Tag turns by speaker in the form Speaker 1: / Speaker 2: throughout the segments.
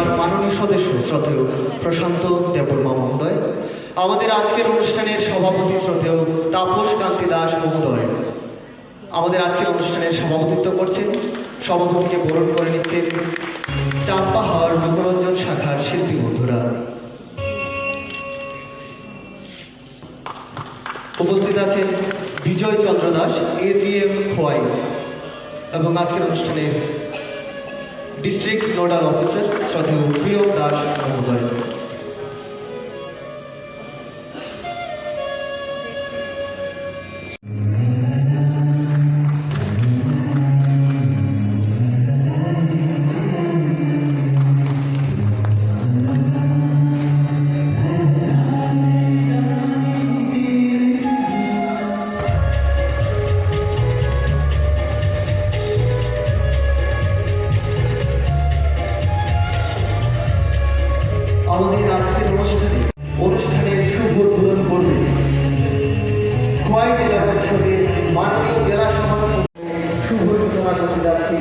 Speaker 1: সভার মাননীয় সদস্য শ্রদ্ধেয় প্রশান্ত দেববর্মা মহোদয়, আমাদের আজকের অনুষ্ঠানের সভাপতি শ্রদ্ধেয় তাপস কান্তি দাস মহোদয় আমাদের আজকের অনুষ্ঠানের সভাপতিত্ব করছেন। সভাপতিকে বরণ করে নিচ্ছেন চাম্পা হাওয়ার লোকরঞ্জন শাখার শিল্পী বন্ধুরা। উপস্থিত আছেন বিজয় চন্দ্র দাস, AGM খোয়াই, এবং আজকের অনুষ্ঠানের ডিস্ট্রিক্ট নোডাল অফিসার শ্রদ্ধেয় প্রিয়ম দাস মহোদয়। আমাদের আজকের অনুষ্ঠানের শুভ উদ্বোধন করবেন খোয়াই জেলা পরিষদের মাননীয় জেলা সভাপতি। শুভ সূচনা করতে যাচ্ছি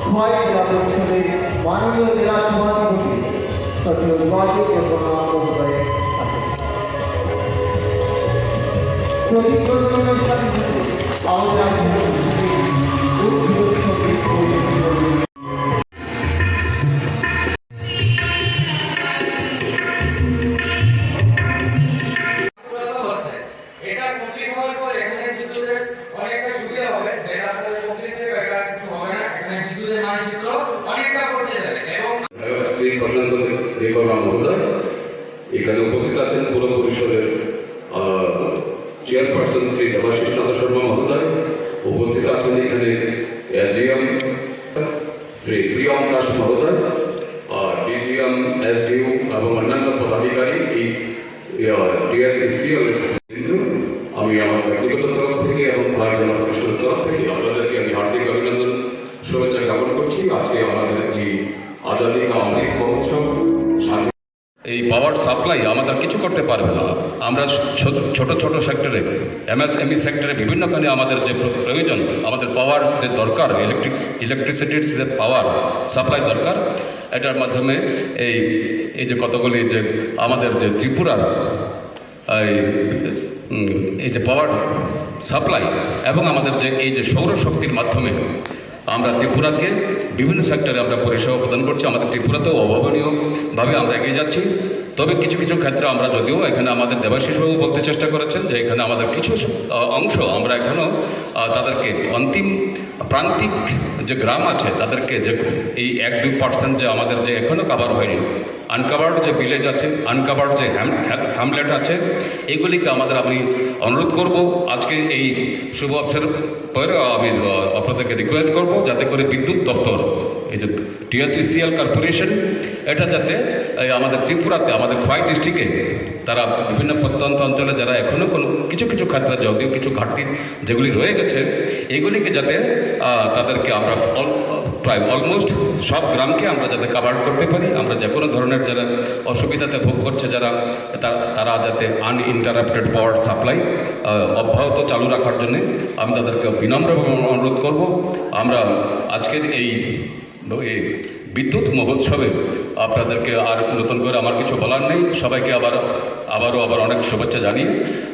Speaker 1: খোয়াই জেলা পরিষদের মাননীয় জেলা সভাপতি শ্রদ্ধেয় জয়দেব দেববর্মা মহোদয়ের হাতে। প্রদীপ প্রজ্বলনের সাথে আমাদের আজকের উদ্বোধনী সঙ্গীত পরিবেশন করবেন।
Speaker 2: প্রশান্ত দেববর্মা মহোদয় এখানে উপস্থিত আছেন পুর পরিষদের চেয়ারপারসন শ্রী দেবাশিস নাথ শর্মা মহোদয়, উপস্থিত আছেন এখানে AGM শ্রী প্রিয়ম দাস মহোদয়, DGM, SDU এবং অন্যান্য পদাধিকারী এই TSCCL। আমি আমার ব্যক্তিগত তরফ থেকে এবং খোয়াই জেলা পরিষদের তরফ থেকে আপনাদেরকে আমি হার্দিক অভিনন্দন শুভেচ্ছা জ্ঞাপন করছি। আজকে আমাদের এই আজাদী কা অমৃত মহোৎসব, এই পাওয়ার সাপ্লাই আমাদের কিছু করতে পারবে না। আমরা ছোট ছোট সেক্টরে, MSME সেক্টরে বিভিন্নখানে আমাদের যে প্রয়োজন, আমাদের পাওয়ার যে দরকার, ইলেকট্রিসিটির যে পাওয়ার সাপ্লাই দরকার, এটার মাধ্যমে এই যে কতগুলি যে আমাদের যে ত্রিপুরার এই যে পাওয়ার সাপ্লাই এবং আমাদের যে এই যে সৌরশক্তির মাধ্যমে আমরা ত্রিপুরাকে বিভিন্ন সেক্টরে আমরা পরিষেবা প্রদান করছি। আমাদের ত্রিপুরাতেও অভাবনীয়ভাবে আমরা এগিয়ে যাচ্ছি। তবে কিছু কিছু ক্ষেত্রে আমরা যদিও এখানে আমাদের দেবাশিসবাবু বলতে চেষ্টা করেছেন যে এখানে আমাদের কিছু অংশ আমরা এখনও তাদেরকে অন্তিম প্রান্তিক যে গ্রাম আছে তাদেরকে যে এই 1-2% যে আমাদের যে এখনও কাভার হয়নি, আনকাভার্ড যে ভিলেজ আছে, আনকাভার্ড যে হ্যামলেট আছে, এইগুলিকে আমি অনুরোধ করব আজকে এই শুভ অবসর পরে আমি আপনাদেরকে রিকোয়েস্ট করব যাতে করে বিদ্যুৎ দপ্তর, এই যে TSCCL কর্পোরেশন, এটা যাতে আমাদের ত্রিপুরাতে, আমাদের খোয়াই ডিস্ট্রিক্টে তারা বিভিন্ন প্রত্যন্ত অঞ্চলে যারা এখনও কিছু কিছু ক্ষেত্রে যদিও কিছু ঘাটতি যেগুলি রয়ে গেছে, এগুলিকে যাতে তাদেরকে আমরা প্রায় অলমোস্ট সব গ্রামকে আমরা যাতে কাভার করতে পারি। আমরা যে কোনো ধরনের যারা অসুবিধাতে ভোগ করছে তারা যাতে আনইন্টারাপ্টেড পাওয়ার সাপ্লাই অব্যাহত চালু রাখার জন্য আমি তাদেরকে বিনম্রভাবে অনুরোধ করব। আমরা আজকের এই বিদ্যুৎ মহোৎসবে আপনাদেরকে আর নতুন করে আমার কিছু বলার নেই। সবাইকে আবারও অনেক শুভেচ্ছা জানিয়ে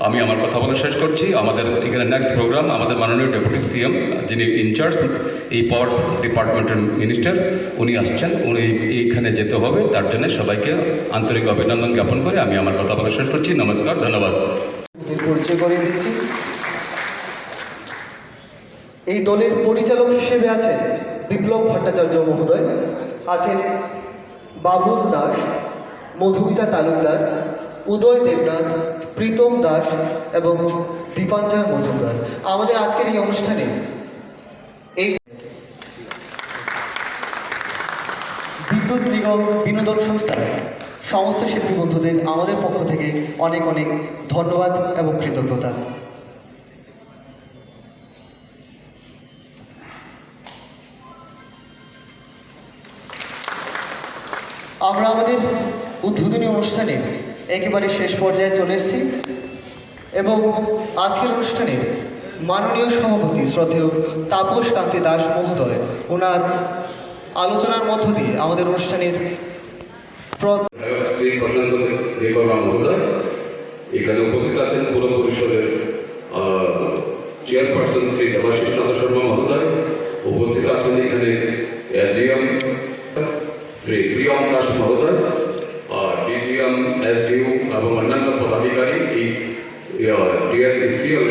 Speaker 2: আমি আমার কথা বলে শেষ করছি। আমাদের এখানে নেক্সট প্রোগ্রাম আমাদের মাননীয় ডেপুটি CM যিনি ইনচার্জ এই পাওয়ার ডিপার্টমেন্টের মিনিস্টার, উনি আসছেন, উনি এইখানে যেতে হবে, তার জন্য সবাইকে আন্তরিক অভিনন্দন জ্ঞাপন করে আমি আমার কথা বলে শেষ করছি। নমস্কার, ধন্যবাদ।
Speaker 1: পরিচয় করিয়ে দিচ্ছি। এই দলের পরিচালক হিসেবে আছেন বিপ্লব ভট্টাচার্য মহোদয়, আছেন বাবুল দাস, মধুমিতা তালুকদার, উদয় দেবনাথ, প্রীতম দাস এবং দীপাঞ্জয় মজুমদার। আমাদের আজকের এই অনুষ্ঠানে এই বিদ্যুৎ নিগম বিনোদন সংস্থার সমস্ত শিল্পী বন্ধুদের আমাদের পক্ষ থেকে অনেক অনেক ধন্যবাদ এবং কৃতজ্ঞতা। আমরা আমাদের উদ্বোধনী অনুষ্ঠানে একেবারে শেষ পর্যায়ে চলে এসেছি এবং আজকের অনুষ্ঠানে মাননীয় সভাপতি শ্রদ্ধেয় তাপস কান্তি দাস মহোদয় ওনার আলোচনার মধ্য দিয়ে আমাদের অনুষ্ঠানের
Speaker 2: শ্রী প্রশান্ত দেববর্মা মহোদয় এখানে উপস্থিত আছেন পুর পরিষদের চেয়ারপারসন শ্রী দেবাশিস নাথ শর্মা মহোদয়, উপস্থিত আছেন এখানে এসডিএম শ্রী প্রিয়ম দাস মহোদয়, ডিজিএম, এসডিও এবং অন্যান্য পদাধিকারী এই ডিএসসিসিএল